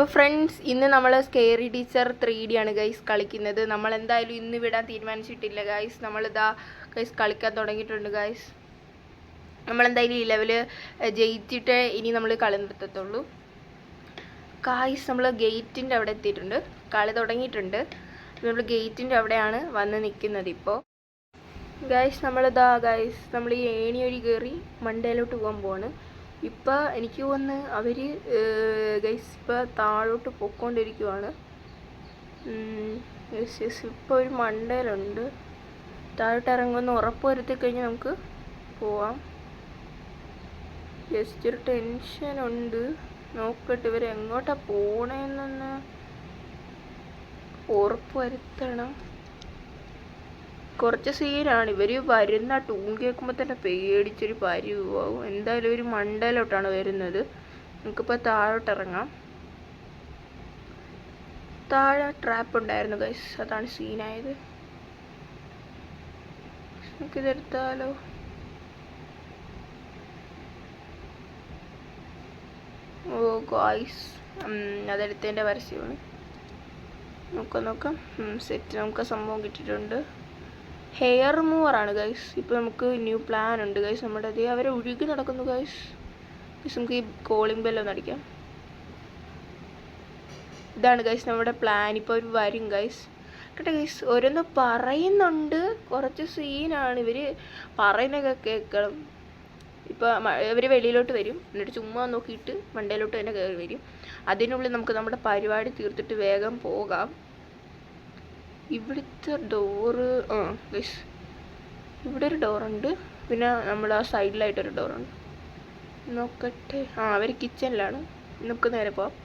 അപ്പോൾ ഫ്രണ്ട്സ്, ഇന്ന് നമ്മൾ സ്കെയറി ടീച്ചർ 3D ആണ് ഗൈസ് കളിക്കുന്നത്. നമ്മൾ എന്തായാലും ഇന്ന് വിടാൻ തീരുമാനിച്ചിട്ടില്ല ഗൈസ്. നമ്മളിതാ ഗൈസ് കളിക്കാൻ തുടങ്ങിയിട്ടുണ്ട് ഗൈസ്. നമ്മളെന്തായാലും ഈ ലെവല് ജയിച്ചിട്ട് ഇനി നമ്മൾ കളി നിർത്തത്തുള്ളൂ ഗൈസ്. നമ്മൾ ഗേറ്റിൻ്റെ അവിടെ എത്തിയിട്ടുണ്ട്, കളി തുടങ്ങിയിട്ടുണ്ട്. നമ്മൾ ഗേറ്റിൻ്റെ അവിടെയാണ് വന്ന് നിൽക്കുന്നത് ഇപ്പോൾ ഗൈസ്. നമ്മൾ ഈ ഏണി വഴി കയറി മണ്ടയിലോട്ട് പോകാൻ പോവാണ്. ഇപ്പോൾ എനിക്ക് തോന്നുന്നു അവർ ഗൈസ് ഇപ്പോൾ താഴോട്ട് പൊയ്ക്കൊണ്ടിരിക്കുവാണ്. ഇപ്പോൾ ഒരു മണ്ടയിലുണ്ട്. താഴോട്ട് ഇറങ്ങുമെന്ന് ഉറപ്പ് വരുത്തി കഴിഞ്ഞാൽ നമുക്ക് പോവാം. ജസ്റ്റ് ഒരു ടെൻഷനുണ്ട്. നോക്കട്ടെ ഇവർ എങ്ങോട്ടാണ് പോണേന്നൊന്ന് ഉറപ്പ് വരുത്തണം. കുറച്ച് സീനാണ്. ഇവർ വരുന്ന ടൂൺ കേൾക്കുമ്പോൾ തന്നെ പേടിച്ചൊരു പരിവാകും. എന്തായാലും ഒരു മണ്ടയിലോട്ടാണ് വരുന്നത്. നമുക്കിപ്പോൾ താഴോട്ട് ഇറങ്ങാം. താഴെ ട്രാപ്പ് ഉണ്ടായിരുന്നു ഗൈസ്, അതാണ് സീനായത്. നമുക്കിതെടുത്താലോ? ഓ ഗൈസ്, അതെടുത്തതിൻ്റെ പരസ്യമാണ്. നോക്കാം സെറ്റ്. നമുക്ക് സംഭവം കിട്ടിയിട്ടുണ്ട്. ഹെയർ റിമൂവറാണ് ഗൈസ്. ഇപ്പോൾ നമുക്ക് ന്യൂ പ്ലാൻ ഉണ്ട് ഗൈസ്. നമ്മുടെ അതേ അവരെ ഒഴുകി നടക്കുന്നു ഗൈസ്. നമുക്ക് ഈ കോളിംഗ് ബെല്ലൊന്ന് അടിക്കാം. ഇതാണ് ഗൈസ് നമ്മുടെ പ്ലാൻ. ഇപ്പോൾ അവർ വരും ഗൈസ്. കേട്ടോ ഗൈസ്, ഓരോന്ന് പറയുന്നുണ്ട്. കുറച്ച് സീനാണ്. ഇവർ പറയുന്നതൊക്കെ കേൾക്കണം. ഇപ്പോൾ ഇവർ വെളിയിലോട്ട് വരും, എന്നിട്ട് ചുമ്മാ നോക്കിയിട്ട് മണ്ടയിലോട്ട് തന്നെ കയറി വരും. അതിനുള്ളിൽ നമുക്ക് നമ്മുടെ പരിപാടി തീർത്തിട്ട് വേഗം പോകാം. ഇവിടുത്തെ ഡോറ് ഗൈസ്, ഇവിടെ ഒരു ഡോറുണ്ട്, പിന്നെ നമ്മൾ ആ സൈഡിലായിട്ടൊരു ഡോറുണ്ട്. നോക്കട്ടെ. അവർ കിച്ചണിലാണ്. നമുക്ക് നേരെ പോവാം.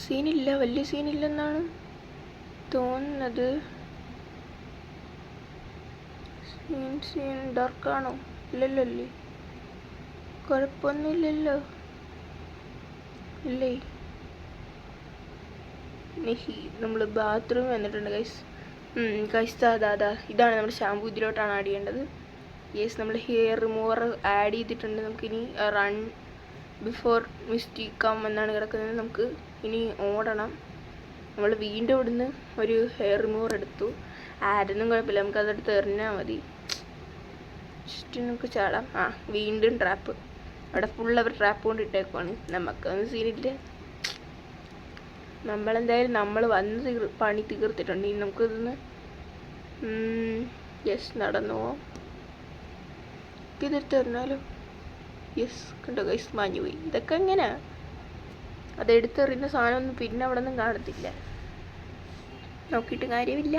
സീനില്ല, വലിയ സീനില്ലെന്നാണ് തോന്നുന്നത്. സീൻ ഡാർക്കാണോ? ഇല്ലല്ലോ അല്ലേ, കുഴപ്പമൊന്നുമില്ലല്ലോ ഇല്ലേ. നമ്മൾ ബാത്റൂം വന്നിട്ടുണ്ട് ഗൈസ്. ഗൈസ് അതാ ഇതാണ് നമ്മുടെ ഷാമ്പൂ. ഇതിലോട്ടാണ് ആഡ് ചെയ്യേണ്ടത്. യെസ്, നമ്മൾ ഹെയർ റിമൂവർ ആഡ് ചെയ്തിട്ടുണ്ട്. നമുക്കിനി റൺ ബിഫോർ മിസ്റ്റേക്ക് കം എന്നാണ് കിടക്കുന്നത്. നമുക്ക് ഇനി ഓടണം. നമ്മൾ വീണ്ടും ഇവിടുന്ന് ഒരു ഹെയർ റിമൂവർ എടുത്തു. ആഡൊന്നും കുഴപ്പമില്ല, നമുക്കതെടുത്ത് എറിഞ്ഞാൽ മതി. ജസ്റ്റ് നമുക്ക് ചാടാം. വീണ്ടും ട്രാപ്പ്. അവിടെ ഫുൾ അവർ ട്രാപ്പ് കൊണ്ട് ഇട്ടേക്കുവാണ്. നമുക്കൊന്നും സീനില്ല. നമ്മളെന്തായാലും നമ്മൾ വന്ന് പണി തീർത്തിട്ടുണ്ട്. ഇനി നമുക്കിതൊന്ന് യെസ് നടന്നു പോവാം. ഇതെടുത്ത് തരണാലോ. യെസ്, കണ്ടോ ഗൈസ്, മാഞ്ഞു പോയി. ഇതൊക്കെ എങ്ങനെയാ? അതെടുത്തെറിയുന്ന സാധനമൊന്നും പിന്നെ അവിടെ ഒന്നും കാണത്തില്ല. നോക്കിയിട്ട് കാര്യമില്ല.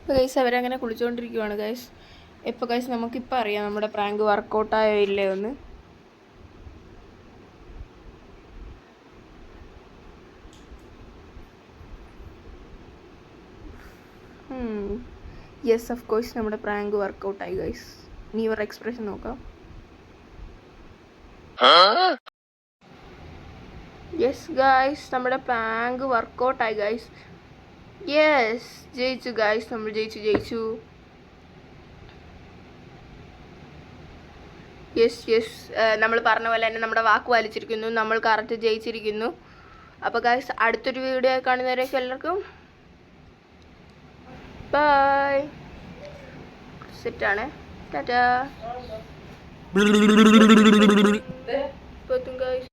അപ്പോൾ ഗൈസ് അവരങ്ങനെ കുളിച്ചുകൊണ്ടിരിക്കുവാണ് ഗൈസ്. ഇപ്പോൾ ഗൈസ് നമുക്കിപ്പോൾ അറിയാം നമ്മുടെ പ്രാങ്ക് വർക്കൗട്ടായോ ഇല്ലേ ഒന്ന്. യെസ് ഓഫ് കോഴ്സ് നമ്മുടെ പ്രാങ്ക് വർക്കൗട്ടായി ഗൈസ്. ഇനി ഇവരുടെ എക്സ്പ്രഷൻ നോക്കാം. യെസ് ഗൈസ് നമ്മുടെ പ്രാങ്ക് വർക്കൗട്ടായി ഗൈസ്. യെസ് ജയിച്ചു ഗൈസ്, നമ്മൾ ജയിച്ചു. യെസ് നമ്മൾ പറഞ്ഞ പോലെ തന്നെ നമ്മുടെ വാക്ക് പാലിച്ചിരിക്കുന്നു, നമ്മൾ കറക്റ്റ് ജയിച്ചിരിക്കുന്നു. അപ്പോൾ ഗൈസ് അടുത്തൊരു വീഡിയോ കാണുന്നവരേക്കും എല്ലാവർക്കും ബൈ. സെറ്റാണ്, ടാറ്റാ. ഗൈസ്